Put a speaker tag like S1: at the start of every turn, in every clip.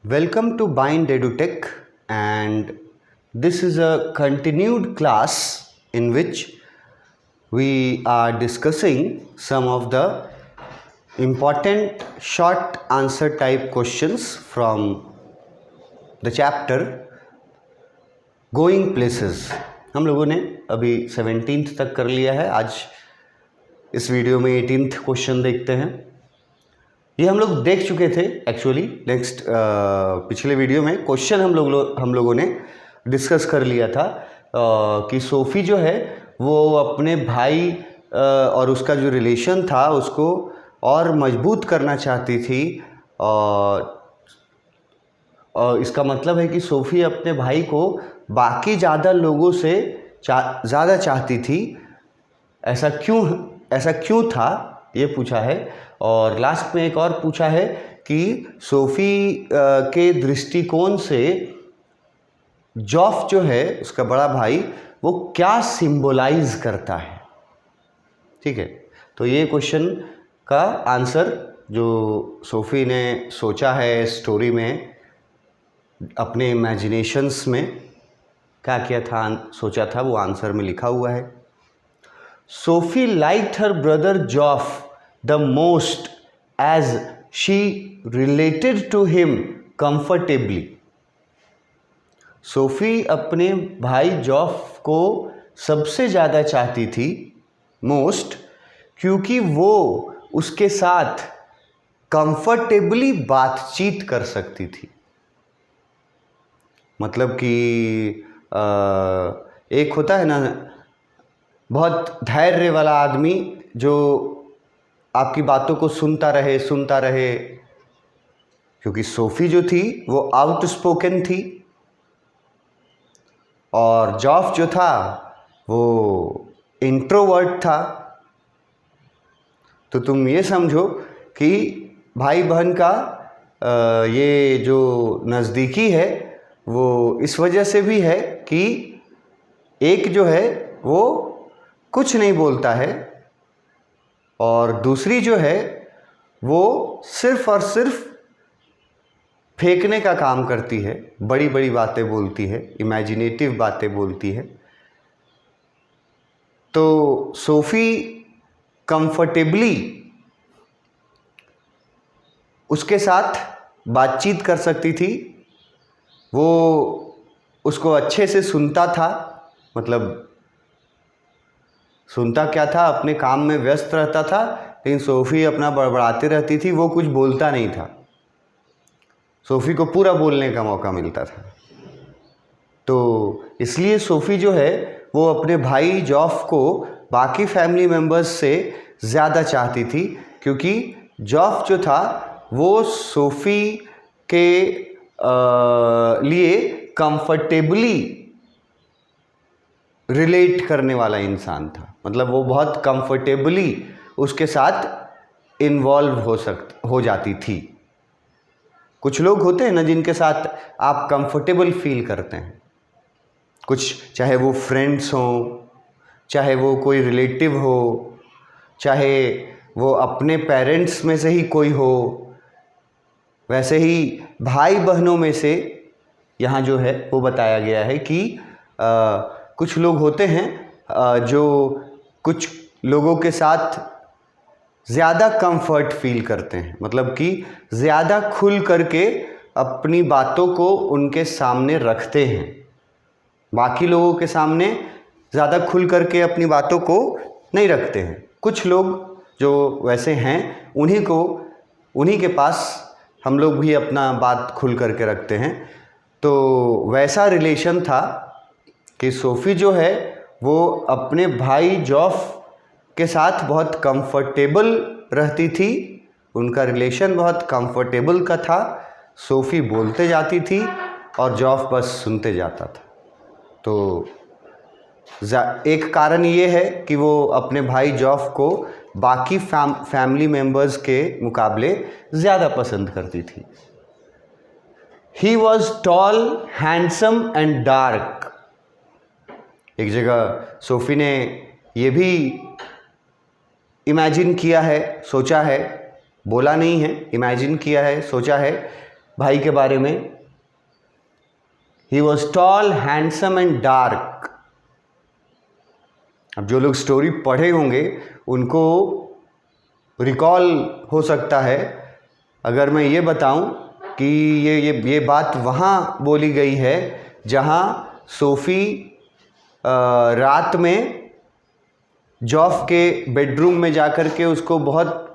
S1: Welcome to Bind EduTech, and this is a continued class in which we are discussing some of the important short answer type questions from the chapter Going Places. हम लोगों ने अभी 17th तक कर लिया है. आज इस वीडियो में 18th क्वेश्चन देखते हैं. ये हम लोग देख चुके थे एक्चुअली. नेक्स्ट पिछले वीडियो में क्वेश्चन हम लोगों ने डिस्कस कर लिया था कि सोफ़ी जो है वो अपने भाई और उसका जो रिलेशन था उसको और मजबूत करना चाहती थी. और इसका मतलब है कि सोफ़ी अपने भाई को बाकी ज़्यादा लोगों से ज़्यादा चाहती थी. ऐसा क्यों था ये पूछा है. और लास्ट में एक और पूछा है कि सोफ़ी के दृष्टिकोण से जॉफ जो है उसका बड़ा भाई वो क्या सिंबलाइज करता है. ठीक है, तो ये क्वेश्चन का आंसर जो सोफ़ी ने सोचा है स्टोरी में, अपने इमेजिनेशंस में क्या किया था, सोचा था, वो आंसर में लिखा हुआ है. SoFi liked her brother जॉफ the most as she related to him comfortably. SoFi अपने भाई जॉफ को सबसे ज़्यादा चाहती थी, मोस्ट, क्योंकि वो उसके साथ कंफर्टेबली बातचीत कर सकती थी. मतलब कि एक होता है ना बहुत धैर्य वाला आदमी जो आपकी बातों को सुनता रहे. क्योंकि सोफ़ी जो थी वो आउटस्पोकन थी और जॉफ जो था वो इंट्रोवर्ट था. तो तुम ये समझो कि भाई बहन का ये जो नज़दीकी है वो इस वजह से भी है कि एक जो है वो कुछ नहीं बोलता है और दूसरी जो है वो सिर्फ और सिर्फ फेंकने का काम करती है, बड़ी बड़ी बातें बोलती है, इमेजिनेटिव बातें बोलती है. तो सोफ़ी कंफर्टेबली उसके साथ बातचीत कर सकती थी. वो उसको अच्छे से सुनता था. मतलब सुनता क्या था, अपने काम में व्यस्त रहता था, लेकिन सोफ़ी अपना बड़बड़ाती रहती थी, वो कुछ बोलता नहीं था. सोफ़ी को पूरा बोलने का मौका मिलता था. तो इसलिए सोफ़ी जो है वो अपने भाई जॉफ को बाकी फैमिली मेम्बर्स से ज़्यादा चाहती थी, क्योंकि जॉफ जो था वो सोफ़ी के लिए कंफर्टेबली रिलेट करने वाला इंसान था. मतलब वो बहुत कंफर्टेबली उसके साथ इन्वॉल्व हो जाती थी. कुछ लोग होते हैं ना जिनके साथ आप कंफर्टेबल फील करते हैं. कुछ, चाहे वो फ्रेंड्स हों, चाहे वो कोई रिलेटिव हो, चाहे वो अपने पेरेंट्स में से ही कोई हो, वैसे ही भाई बहनों में से यहाँ जो है वो बताया गया है कि कुछ लोग होते हैं जो कुछ लोगों के साथ ज़्यादा कंफर्ट फील करते हैं. मतलब कि ज़्यादा खुल करके अपनी बातों को उनके सामने रखते हैं. बाकी लोगों के सामने ज़्यादा खुल करके अपनी बातों को नहीं रखते हैं. कुछ लोग जो वैसे हैं उन्हीं के पास हम लोग भी अपना बात खुल करके रखते हैं. तो वैसा रिलेशन था कि सोफ़ी जो है वो अपने भाई जॉफ के साथ बहुत कंफर्टेबल रहती थी. उनका रिलेशन बहुत कंफर्टेबल का था. सोफ़ी बोलते जाती थी और जॉफ बस सुनते जाता था. तो एक कारण ये है कि वो अपने भाई जॉफ को बाकी फैमिली मेम्बर्स के मुकाबले ज़्यादा पसंद करती थी. He was tall, handsome and dark. एक जगह सोफ़ी ने ये भी इमेजिन किया है, सोचा है, बोला नहीं है, इमेजिन किया है, सोचा है भाई के बारे में, he was tall, handsome and dark. अब जो लोग स्टोरी पढ़े होंगे उनको रिकॉल हो सकता है अगर मैं ये बताऊं कि ये बात वहाँ बोली गई है जहाँ सोफ़ी रात में जॉफ के बेडरूम में जाकर के उसको बहुत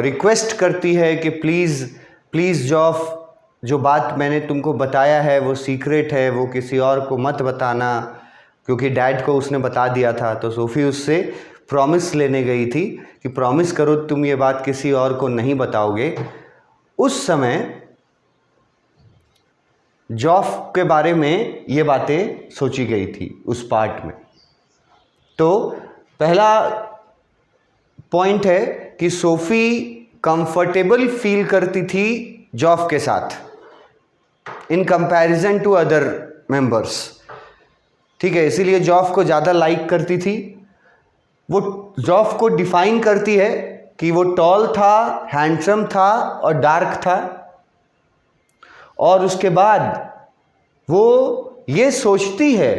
S1: रिक्वेस्ट करती है कि प्लीज़ जॉफ, जो बात मैंने तुमको बताया है वो सीक्रेट है, वो किसी और को मत बताना, क्योंकि डैड को उसने बता दिया था। तो सोफ़ी उससे प्रॉमिस लेने गई थी कि प्रॉमिस करो तुम ये बात किसी और को नहीं बताओगे। उस समय जॉफ के बारे में ये बातें सोची गई थी उस पार्ट में। तो पहला पॉइंट है कि सोफ़ी कंफर्टेबल फील करती थी जॉफ के साथ in comparison to other members, ठीक है, इसीलिए जॉफ को ज़्यादा लाइक करती थी। वो जॉफ को डिफाइन करती है कि वो टॉल था, हैंडसम था और डार्क था। और उसके बाद वो ये सोचती है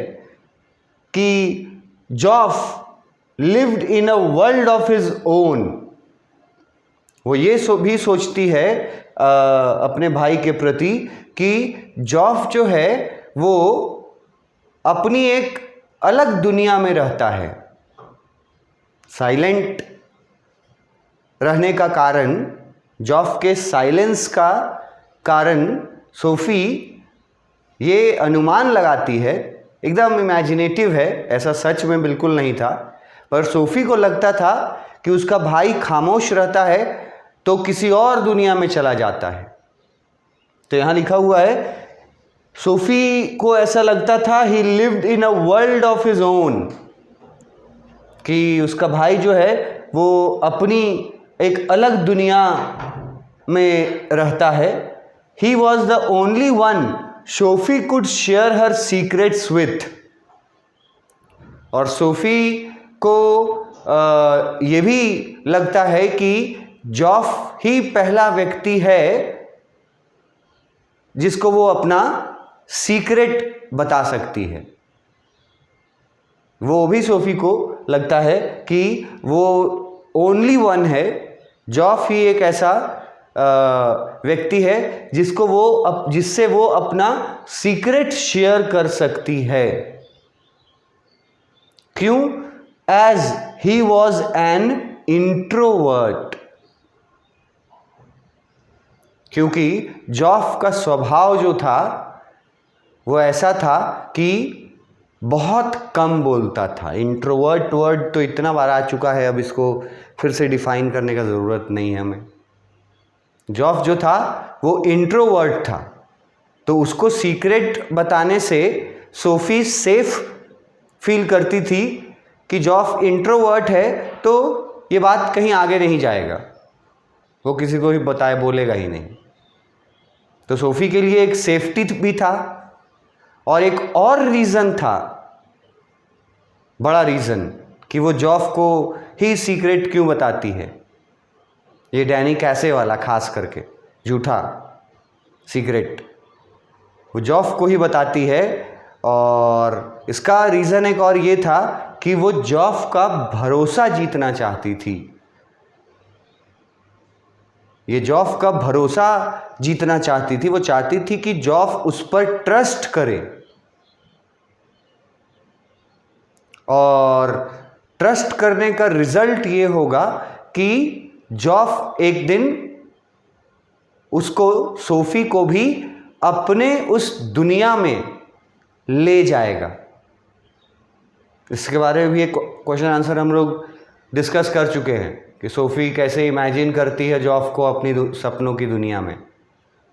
S1: कि जॉफ lived in a world of his own. वो ये भी सोचती है अपने भाई के प्रति कि जॉफ जो है वो अपनी एक अलग दुनिया में रहता है। साइलेंट रहने का कारण, जॉफ के साइलेंस का कारण सोफ़ी ये अनुमान लगाती है, एकदम इमेजिनेटिव है, ऐसा सच में बिल्कुल नहीं था, पर सोफ़ी को लगता था कि उसका भाई खामोश रहता है तो किसी और दुनिया में चला जाता है। तो यहाँ लिखा हुआ है सोफ़ी को ऐसा लगता था ही lived in a world of his own, कि उसका भाई जो है वो अपनी एक अलग दुनिया में रहता है। He was the only one SoFi could share her secrets with. और सोफ़ी को ये भी लगता है कि जॉफ ही पहला व्यक्ति है जिसको वो अपना सीक्रेट बता सकती है। वो भी सोफ़ी को लगता है कि वो ओनली वन है, जॉफ ही एक ऐसा व्यक्ति है जिससे वो अपना सीक्रेट शेयर कर सकती है। क्यों? As he was an introvert, क्योंकि जॉफ का स्वभाव जो था वो ऐसा था कि बहुत कम बोलता था। इंट्रोवर्ट वर्ड तो इतना बार आ चुका है, अब इसको फिर से डिफाइन करने का ज़रूरत नहीं है हमें। जॉफ जो था वो इंट्रोवर्ट था, तो उसको सीक्रेट बताने से सोफ़ी सेफ फील करती थी कि जॉफ इंट्रोवर्ट है तो ये बात कहीं आगे नहीं जाएगा, वो किसी को भी बोलेगा ही नहीं। तो सोफ़ी के लिए एक सेफ्टी भी था। और एक और रीज़न था, बड़ा रीज़न, कि वो जॉफ को ही सीक्रेट क्यों बताती है। ये डैनी कैसे वाला खास करके झूठा सीक्रेट वो जॉफ को ही बताती है। और इसका रीज़न एक और ये था कि वो जॉफ का भरोसा जीतना चाहती थी। ये जॉफ का भरोसा जीतना चाहती थी। वो चाहती थी कि जॉफ उस पर ट्रस्ट करे, और ट्रस्ट करने का रिजल्ट ये होगा कि जॉफ एक दिन उसको, सोफ़ी को भी अपने उस दुनिया में ले जाएगा। इसके बारे में भी एक क्वेश्चन आंसर हम लोग डिस्कस कर चुके हैं कि सोफ़ी कैसे इमेजिन करती है जॉफ को अपनी सपनों की दुनिया में।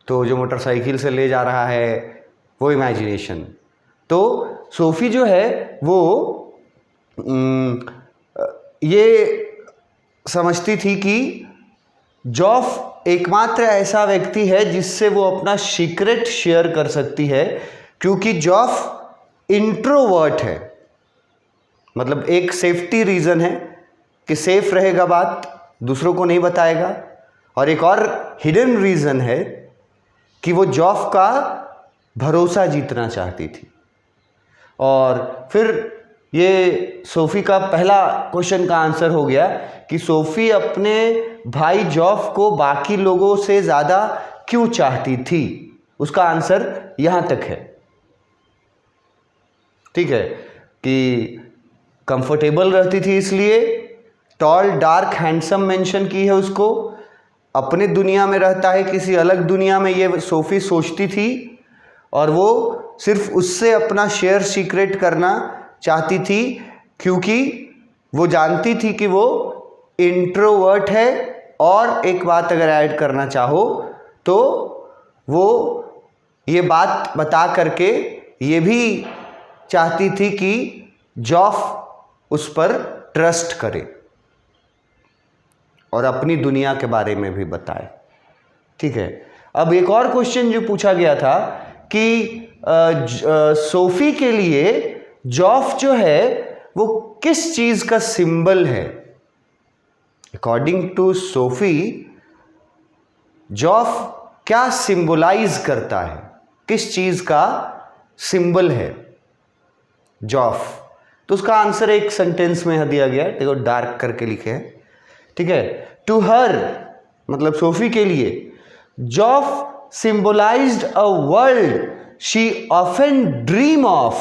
S1: तो जो मोटरसाइकिल से ले जा रहा है वो इमेजिनेशन। तो सोफ़ी जो है वो ये समझती थी कि जॉफ एकमात्र ऐसा व्यक्ति है जिससे वो अपना सीक्रेट शेयर कर सकती है, क्योंकि जॉफ इंट्रोवर्ट है। मतलब एक सेफ्टी रीज़न है कि सेफ रहेगा, बात दूसरों को नहीं बताएगा। और एक और हिडन रीज़न है कि वो जॉफ का भरोसा जीतना चाहती थी। और फिर ये सोफ़ी का पहला क्वेश्चन का आंसर हो गया कि सोफ़ी अपने भाई जॉफ को बाकी लोगों से ज़्यादा क्यों चाहती थी। उसका आंसर यहाँ तक है, ठीक है, कि कंफर्टेबल रहती थी इसलिए, टॉल डार्क हैंडसम मेंशन की है उसको, अपने दुनिया में रहता है किसी अलग दुनिया में, ये सोफ़ी सोचती थी, और वो सिर्फ उससे अपना शेयर सीक्रेट करना चाहती थी क्योंकि वो जानती थी कि वो इंट्रोवर्ट है। और एक बात अगर ऐड करना चाहो तो वो ये बात बता करके ये भी चाहती थी कि जॉफ उस पर ट्रस्ट करे और अपनी दुनिया के बारे में भी बताए, ठीक है। अब एक और क्वेश्चन जो पूछा गया था कि सोफ़ी के लिए जॉफ जो है वो किस चीज़ का सिंबल है। अकॉर्डिंग टू सोफ़ी जॉफ क्या सिंबलाइज करता है, किस चीज़ का सिंबल है जॉफ। तो उसका आंसर एक सेंटेंस में दिया गया है, देखो डार्क करके लिखे है, ठीक है। टू हर मतलब सोफ़ी के लिए जॉफ symbolized a world she often dream of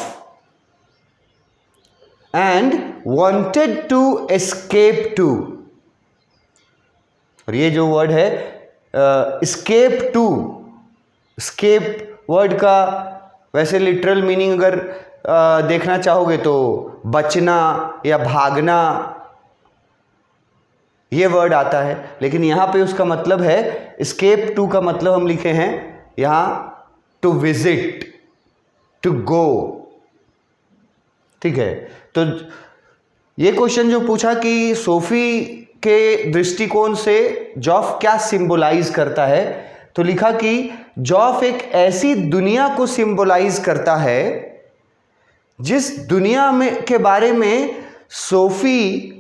S1: and wanted to escape to। और ये जो वर्ड है escape to, escape वर्ड का वैसे लिटरल मीनिंग अगर देखना चाहोगे तो बचना या भागना ये वर्ड आता है, लेकिन यहाँ पे उसका मतलब है escape to का मतलब हम लिखे हैं यहाँ टू विजिट, टू गो, ठीक है। तो ये क्वेश्चन जो पूछा कि सोफ़ी के दृष्टिकोण से जॉफ क्या सिंबलाइज करता है, तो लिखा कि जॉफ एक ऐसी दुनिया को सिंबलाइज करता है जिस दुनिया में के बारे में सोफ़ी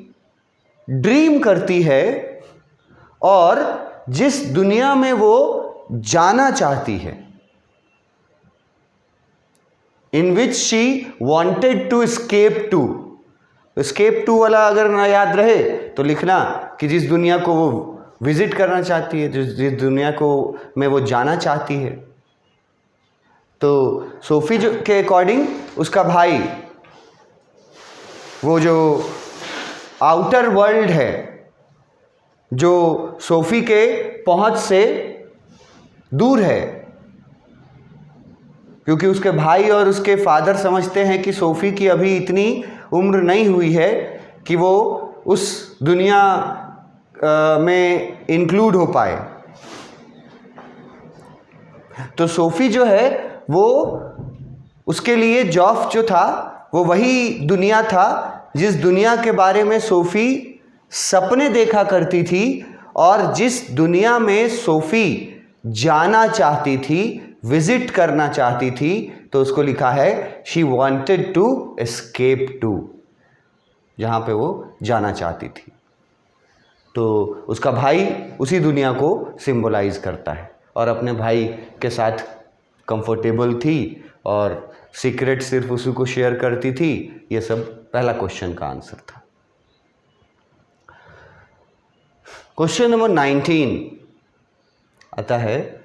S1: ड्रीम करती है और जिस दुनिया में वो जाना चाहती है। In which she wanted to escape to, escape to वाला अगर ना याद रहे तो लिखना कि जिस दुनिया को वो विजिट करना चाहती है, जिस दुनिया को में वो जाना चाहती है। तो सोफ़ी जो के अकॉर्डिंग उसका भाई वो जो आउटर वर्ल्ड है जो सोफ़ी के पहुंच से दूर है, क्योंकि उसके भाई और उसके फादर समझते हैं कि सोफ़ी की अभी इतनी उम्र नहीं हुई है कि वो उस दुनिया में इंक्लूड हो पाए। तो सोफ़ी जो है वो उसके लिए जॉफ जो था वो वही दुनिया था जिस दुनिया के बारे में सोफ़ी सपने देखा करती थी और जिस दुनिया में सोफ़ी जाना चाहती थी, विजिट करना चाहती थी। तो उसको लिखा है she wanted to escape to, जहाँ पे वो जाना चाहती थी। तो उसका भाई उसी दुनिया को सिंबलाइज करता है और अपने भाई के साथ कंफर्टेबल थी और सीक्रेट सिर्फ उसी को शेयर करती थी। ये सब पहला क्वेश्चन का आंसर था। क्वेश्चन नंबर 19 आता है,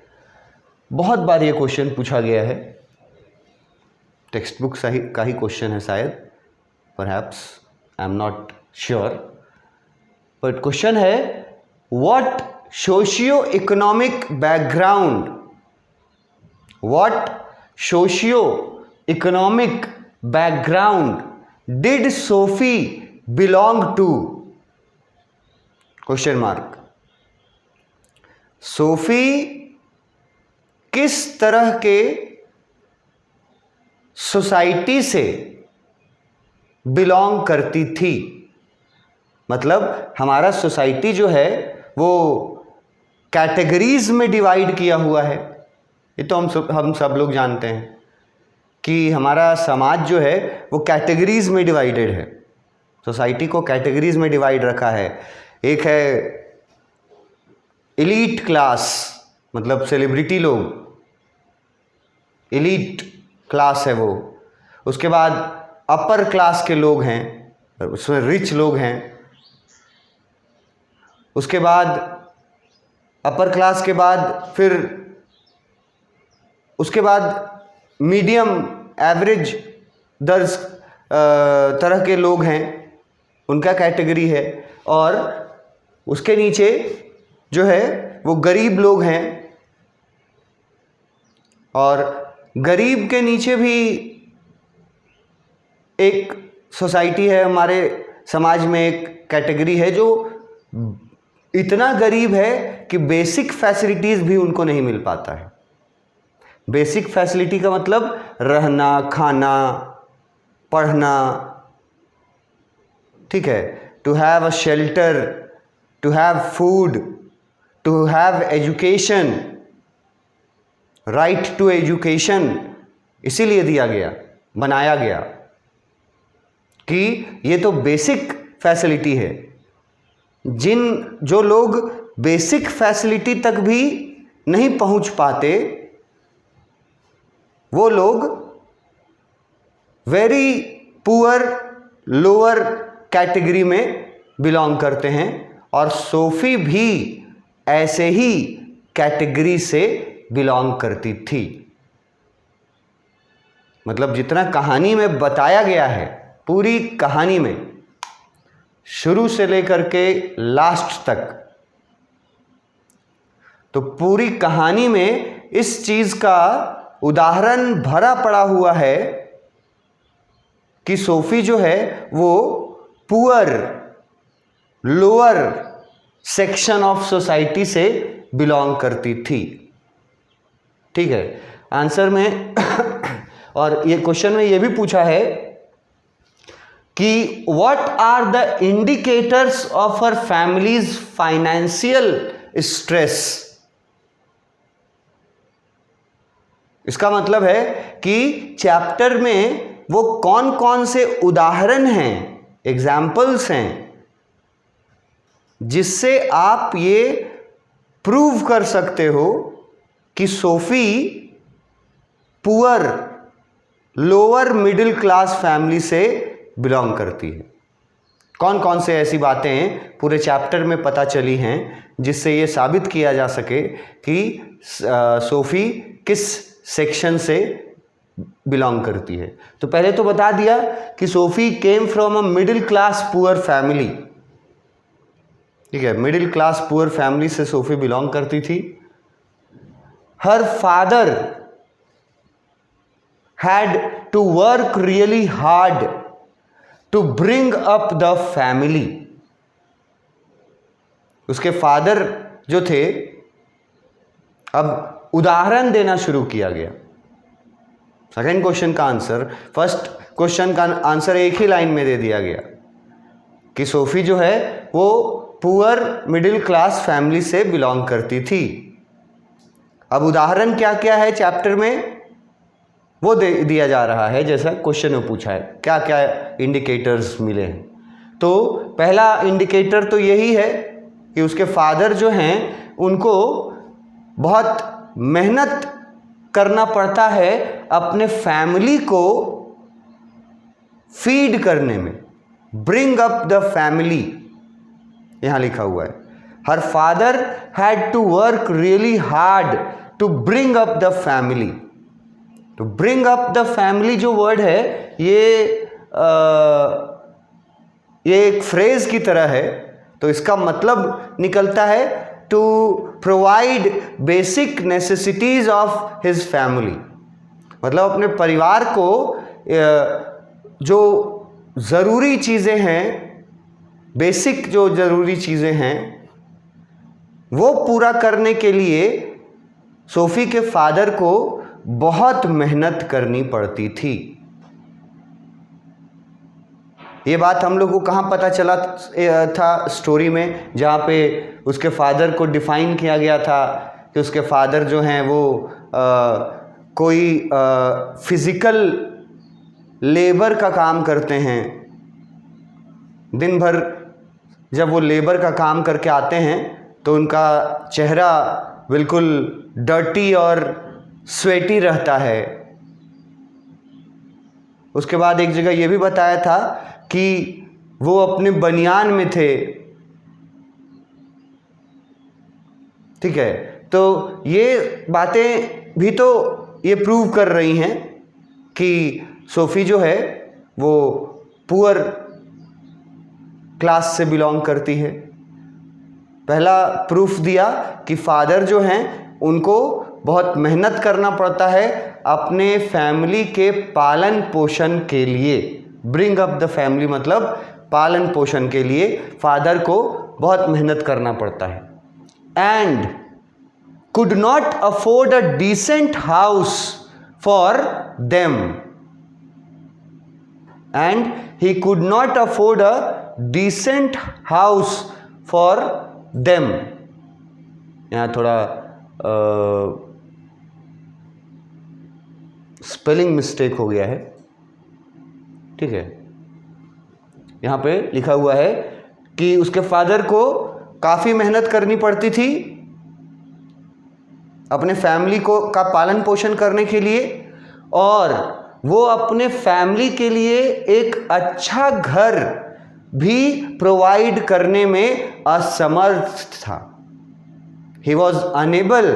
S1: बहुत बार ये क्वेश्चन पूछा गया है, टेक्स्ट बुक का ही क्वेश्चन है शायद, perhaps, I am not sure, but question है what socio economic background, what socio economic background did Sophie belong to, question mark. Sophie किस तरह के सोसाइटी से बिलोंग करती थी। मतलब हमारा सोसाइटी जो है वो कैटेगरीज में डिवाइड किया हुआ है। ये तो हम सब लोग जानते हैं कि हमारा समाज जो है वो कैटेगरीज में डिवाइडेड है। सोसाइटी को कैटेगरीज में डिवाइड रखा है। एक है एलीट क्लास मतलब सेलिब्रिटी लोग, एलीट क्लास है वो। उसके बाद अपर क्लास के लोग हैं, उसमें रिच लोग हैं। उसके बाद अपर क्लास के बाद फिर उसके बाद मीडियम एवरेज दर्ज तरह के लोग हैं, उनका कैटेगरी है। और उसके नीचे जो है वो गरीब लोग हैं, और गरीब के नीचे भी एक सोसाइटी है, हमारे समाज में एक कैटेगरी है जो इतना गरीब है कि बेसिक फैसिलिटीज़ भी उनको नहीं मिल पाता है। बेसिक फैसिलिटी का मतलब रहना, खाना, पढ़ना, ठीक है, to have a shelter, to have food, to have education, right to education, इसीलिए दिया गया, बनाया गया कि ये तो बेसिक फैसिलिटी है। जो लोग बेसिक फैसिलिटी तक भी नहीं पहुंच पाते, वो लोग वेरी पुअर लोअर कैटेगरी में बिलोंग करते हैं। और सोफी भी ऐसे ही कैटेगरी से बिलोंग करती थी। मतलब जितना कहानी में बताया गया है, पूरी कहानी में शुरू से लेकर के लास्ट तक, तो पूरी कहानी में इस चीज का उदाहरण भरा पड़ा हुआ है कि सोफी जो है वो poor lower section of society से बिलोंग करती थी। ठीक है, आंसर में और ये क्वेश्चन में ये भी पूछा है कि what are the indicators of her families financial stress. इसका मतलब है कि चैप्टर में वो कौन कौन से उदाहरण हैं, एग्जाम्पल्स हैं, जिससे आप ये प्रूव कर सकते हो कि Sophie poor lower middle class family से बिलोंग करती है। कौन कौन से ऐसी बातें पूरे चैप्टर में पता चली हैं जिससे ये साबित किया जा सके कि सोफी किस सेक्शन से बिलोंग करती है। तो पहले तो बता दिया कि Sophie came from a middle class poor family. ठीक है, मिडिल क्लास पुअर फैमिली से सोफी बिलोंग करती थी। Her father had to work really hard to bring up the family. उसके फादर जो थे, अब उदाहरण देना शुरू किया गया। सेकेंड क्वेश्चन का आंसर, फर्स्ट क्वेश्चन का आंसर एक ही लाइन में दे दिया गया कि सोफी जो है वो पुअर मिडिल क्लास फैमिली से बिलोंग करती थी। अब उदाहरण क्या क्या है चैप्टर में वो दिया जा रहा है, जैसा क्वेश्चन में पूछा है क्या क्या इंडिकेटर्स मिले हैं। तो पहला इंडिकेटर तो यही है कि उसके फादर जो हैं उनको बहुत मेहनत करना पड़ता है अपने फैमिली को फीड करने में। ब्रिंग अप द फैमिली यहां लिखा हुआ है। Her father had to work really hard to bring up the family. तो ब्रिंग अप द फैमिली जो वर्ड है ये एक फ्रेज की तरह है, तो इसका मतलब निकलता है to provide basic necessities of his family. मतलब अपने परिवार को जो ज़रूरी चीज़ें हैं, बेसिक जो ज़रूरी चीज़ें हैं, वो पूरा करने के लिए सोफी के फादर को बहुत मेहनत करनी पड़ती थी। ये बात हम लोग को कहाँ पता चला था स्टोरी में, जहाँ पे उसके फादर को डिफाइन किया गया था कि उसके फादर जो हैं वो कोई फिजिकल लेबर का काम करते हैं। दिन भर जब वो लेबर का काम करके आते हैं तो उनका चेहरा बिल्कुल डर्टी और स्वेटी रहता है। उसके बाद एक जगह ये भी बताया था कि वो अपने बनियान में थे। ठीक है, तो ये बातें भी तो ये प्रूव कर रही हैं कि सोफ़ी जो है वो पुअर क्लास से बिलोंग करती है। पहला प्रूफ दिया कि फादर जो हैं उनको बहुत मेहनत करना पड़ता है अपने फैमिली के पालन पोषण के लिए। ब्रिंग अप द फैमिली मतलब पालन पोषण के लिए फादर को बहुत मेहनत करना पड़ता है। And could not afford a decent house for them, and he could not afford a decent house for them। यहाँ थोड़ा स्पेलिंग मिस्टेक हो गया है। ठीक है, यहाँ पे लिखा हुआ है कि उसके फादर को काफ़ी मेहनत करनी पड़ती थी अपने फैमिली को का पालन पोषण करने के लिए, और वो अपने फैमिली के लिए एक अच्छा घर भी प्रोवाइड करने में असमर्थ था। He was unable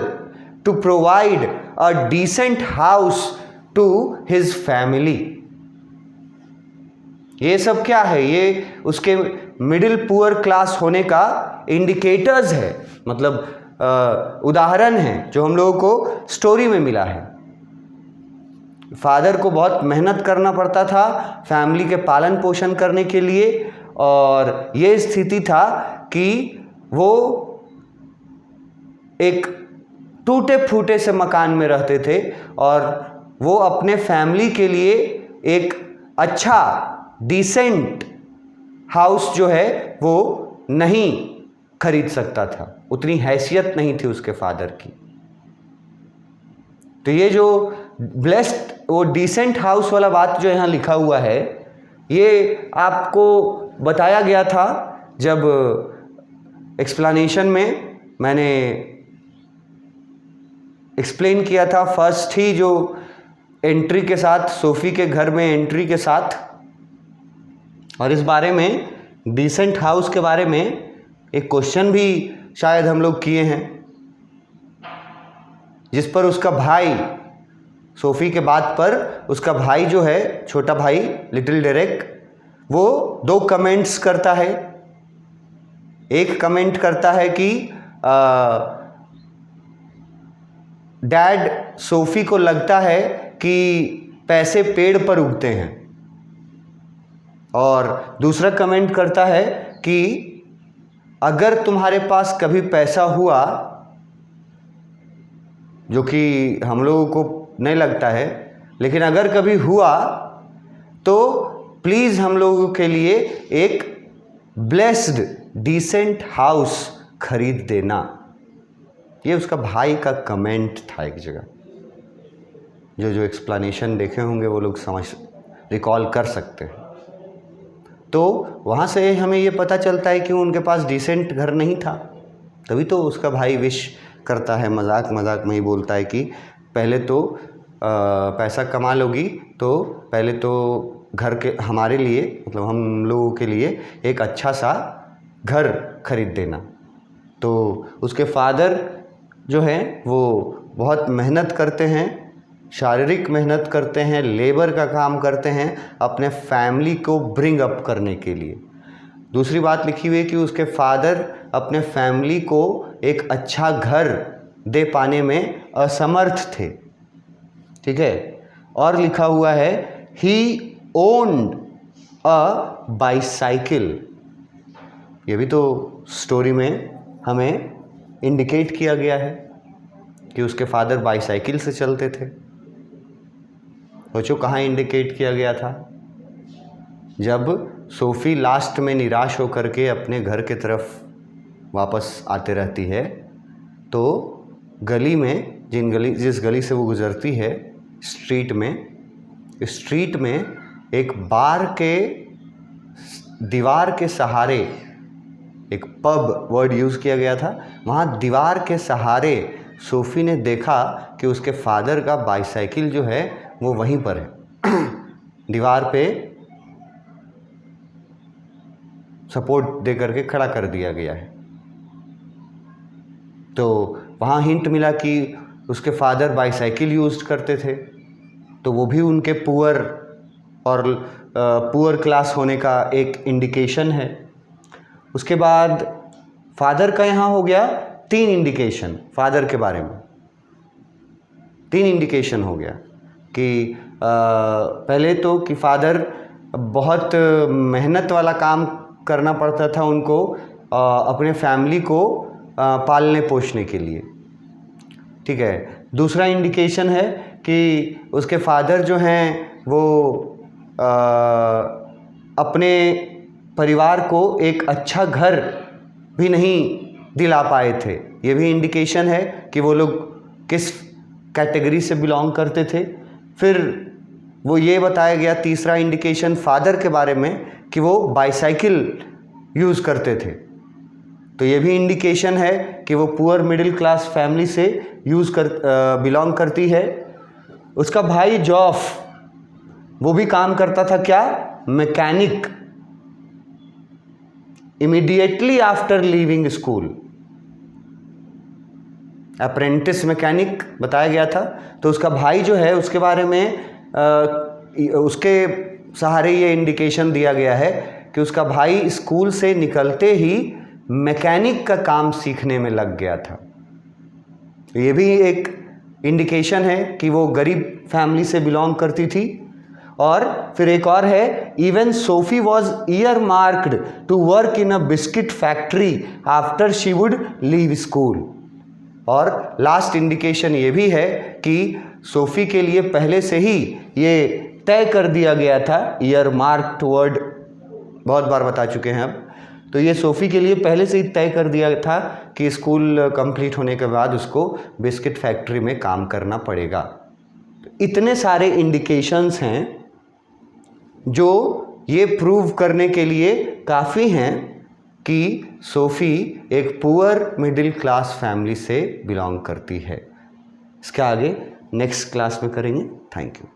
S1: to provide a decent house to his family। ये सब क्या है? ये उसके मिडिल पुअर क्लास होने का इंडिकेटर्स है, मतलब उदाहरण है जो हम लोगों को स्टोरी में मिला है। फादर को बहुत मेहनत करना पड़ता था फैमिली के पालन पोषण करने के लिए, और ये स्थिति था कि वो एक टूटे फूटे से मकान में रहते थे और वो अपने फैमिली के लिए एक अच्छा डिसेंट हाउस जो है वो नहीं खरीद सकता था, उतनी हैसियत नहीं थी उसके फादर की। तो ये जो ब्लेस्ड वो डिसेंट हाउस वाला बात जो यहाँ लिखा हुआ है, ये आपको बताया गया था जब एक्सप्लेनेशन में मैंने एक्सप्लेन किया था। फर्स्ट ही जो एंट्री के साथ, सोफ़ी के घर में एंट्री के साथ, और इस बारे में डिसेंट हाउस के बारे में एक क्वेश्चन भी शायद हम लोग किए हैं, जिस पर उसका भाई, सोफ़ी के बाद पर उसका भाई जो है, छोटा भाई लिटिल डेरेक, वो 2 कमेंट्स करता है। एक कमेंट करता है कि डैड, सोफ़ी को लगता है कि पैसे पेड़ पर उगते हैं, और दूसरा कमेंट करता है कि अगर तुम्हारे पास कभी पैसा हुआ, जो कि हम लोगों को नहीं लगता है, लेकिन अगर कभी हुआ तो प्लीज़ हम लोगों के लिए एक ब्लेस्ड डिसेंट हाउस खरीद देना। ये उसका भाई का कमेंट था एक जगह। जो एक्सप्लेनेशन देखे होंगे वो लोग रिकॉल कर सकते हैं। तो वहाँ से हमें ये पता चलता है कि उनके पास डिसेंट घर नहीं था, तभी तो उसका भाई विश करता है, मजाक मजाक में ही बोलता है कि पहले तो पैसा कमा लोगी तो पहले तो घर के हमारे लिए, मतलब हम लोगों के लिए एक अच्छा सा घर खरीद देना। तो उसके फादर जो हैं वो बहुत मेहनत करते हैं, शारीरिक मेहनत करते हैं, लेबर का काम करते हैं अपने फैमिली को ब्रिंग अप करने के लिए। दूसरी बात लिखी हुई है कि उसके फादर अपने फैमिली को एक अच्छा घर दे पाने में असमर्थ थे। ठीक है, और लिखा हुआ है ही ओन्ड अ बाइसाइकिल। ये भी तो स्टोरी में हमें इंडिकेट किया गया है कि उसके फादर बाइसाइकिल से चलते थे। सोचो कहाँ इंडिकेट किया गया था? जब सोफ़ी लास्ट में निराश होकर के अपने घर के तरफ वापस आते रहती है, तो गली में जिस गली से वो गुज़रती है, स्ट्रीट में एक बार के दीवार के सहारे एक पब वर्ड यूज़ किया गया था। वहाँ दीवार के सहारे सोफ़ी ने देखा कि उसके फादर का बाईसाइकिल जो है वो वहीं पर है दीवार पे सपोर्ट दे करके खड़ा कर दिया गया है। तो वहाँ हिंट मिला कि उसके फादर बाईसाइकिल यूज़ करते थे, तो वो भी उनके पुअर क्लास होने का एक इंडिकेशन है। उसके बाद फादर का यहाँ हो गया 3 इंडिकेशन, फादर के बारे में 3 इंडिकेशन हो गया कि पहले तो कि फादर बहुत मेहनत वाला काम करना पड़ता था उनको अपने फैमिली को पालने पोषने के लिए, ठीक है। दूसरा इंडिकेशन है कि उसके फादर जो हैं वो अपने परिवार को एक अच्छा घर भी नहीं दिला पाए थे। ये भी इंडिकेशन है कि वो लोग किस कैटेगरी से बिलोंग करते थे। फिर वो ये बताया गया तीसरा इंडिकेशन फादर के बारे में कि वो बाईसाइकिल यूज़ करते थे, तो ये भी इंडिकेशन है कि वो पुअर मिडिल क्लास फैमिली से बिलोंग करती है। उसका भाई जॉफ वो भी काम करता था क्या, mechanic, immediately after leaving school, apprentice mechanic बताया गया था। तो उसका भाई जो है उसके बारे में उसके सहारे ये इंडिकेशन दिया गया है कि उसका भाई स्कूल से निकलते ही मैकेनिक का काम सीखने में लग गया था। ये भी एक इंडिकेशन है कि वो गरीब फैमिली से बिलोंग करती थी। और फिर एक और है, even Sophie was earmarked to work in a biscuit factory after she would leave school. और लास्ट इंडिकेशन ये भी है कि सोफी के लिए पहले से ही ये तय कर दिया गया था, ईयर मार्क्ड वर्ड बहुत बार बता चुके हैं अब, तो ये सोफ़ी के लिए पहले से ही तय कर दिया था कि स्कूल कंप्लीट होने के बाद उसको बिस्किट फैक्ट्री में काम करना पड़ेगा। इतने सारे इंडिकेशंस हैं जो ये प्रूव करने के लिए काफ़ी हैं कि सोफ़ी एक पुअर मिडिल क्लास फैमिली से बिलोंग करती है। इसके आगे नेक्स्ट क्लास में करेंगे। Thank you.